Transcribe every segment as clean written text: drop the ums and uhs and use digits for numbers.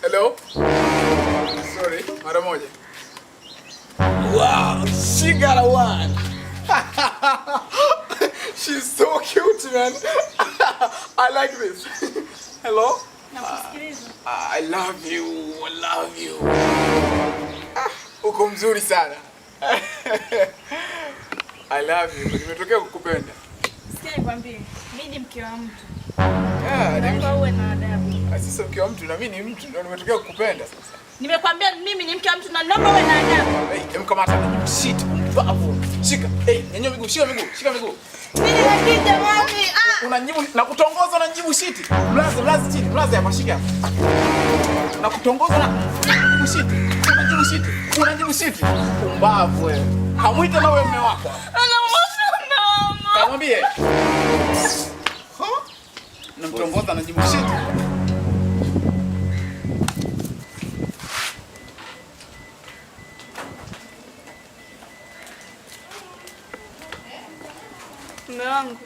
Hello? Sorry, mara moja. Wow, she got a one. She's so cute, man. I like this. Hello? I love you. I love you. Uko mzuri sana. I love you. Nimetokea kukupenda. Sikia nikwambie, mimi ni mke wa mtu. Naomba uwe na adabu. Sasa mke wa mtu na mimi ni mtu, ndio nimetokea kukupenda sasa. Nimekwambia mimi ni mke wa mtu na naomba uwe na adabu. Mkamata ni shit, mbavu. Shika. Nyanyua miguu, shika miguu, shika miguu. Mimi lakini jamani, Unajibu na kutongoza na jibu shit. Mlaze chini, mlaze hapa, shika hapa. Na kutongoza na jibu shit. Unajibu shit. Unajibu shit. Mbavu wewe. Hamuita na wewe mume wako. Kamwambie. Na mtongoza na jibu shit. Mume wangu,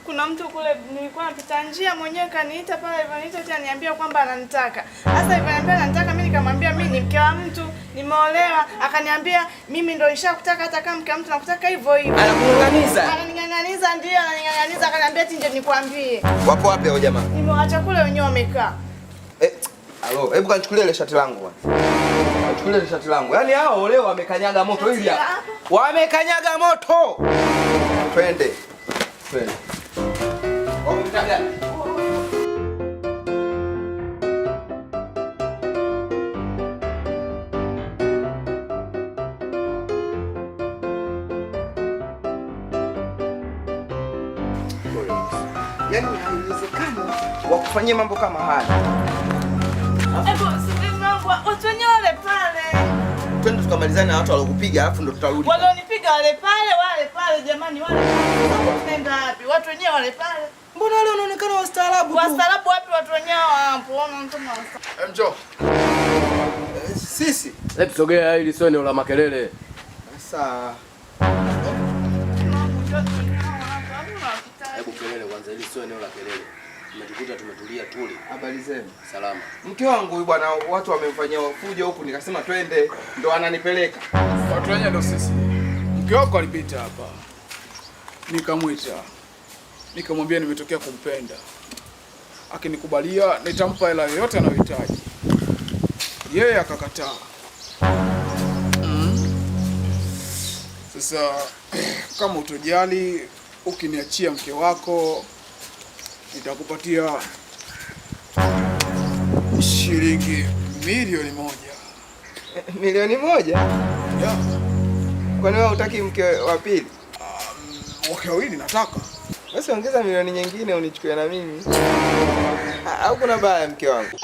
kuna mtu kule nilikuwa napita njia mwenyewe kaniita pale Ivanita eti aniambia kwamba ananitaka. Sasa Ivanita ananitaka mimi nikamwambia mimi ni mke wa mtu, nimeolewa, akaniambia mimi ndio nishakutaka hata kama mke wa mtu nakutaka hivyo hivyo. Anakung'ang'aniza? Ananing'ang'aniza ndio, ananing'ang'aniza akaniambia eti ndio nikwambie. Wapo wapi hao jamaa? Nimewaacha kule wenyewe wamekaa. Alo, hebu kanichukulie ile shati langu bwana. Kanichukulie ile shati langu. Yaani hao leo wamekanyaga moto hivi hapa. Wamekanyaga moto. Twende. Twende. Wametaga. Yaani haiwezekani wakufanyie mambo kama haya. Watu wenyewe wale pale. Twende tukamalizane na watu walokupiga alafu ndo tutarudi. Walionipiga wale pale jamani wale pale. Tunaenda wapi? Watu wenyewe wale pale. Mbona wale wanaonekana wastaarabu tu? Wastaarabu wapi watu wenyewe hapo? Ona mtu mmoja. Njoo. Sisi. Hebu sogea ili sio eneo la makelele. Sasa Hebu kelele kwanza ili sio eneo la kelele. Tumejikuta tumetulia tuli. habari zenu? Salama. Mke wangu huyu bwana watu wamemfanyia fujo huku nikasema twende ndo ananipeleka. Watu wenyewe ndo sisi. Mke wako alipita hapa. Nikamwita. Nikamwambia nimetokea kumpenda. Akinikubalia nitampa hela yoyote anayohitaji. Yeye akakataa. Sasa kama utojali ukiniachia mke wako nitakupatia shilingi milioni 1. Milioni 1? Yeah. Kwani wewe hutaki mke wa pili? Wake wawili nataka. Basi ongeza milioni nyingine unichukue na mimi. Au kuna baya mke wangu?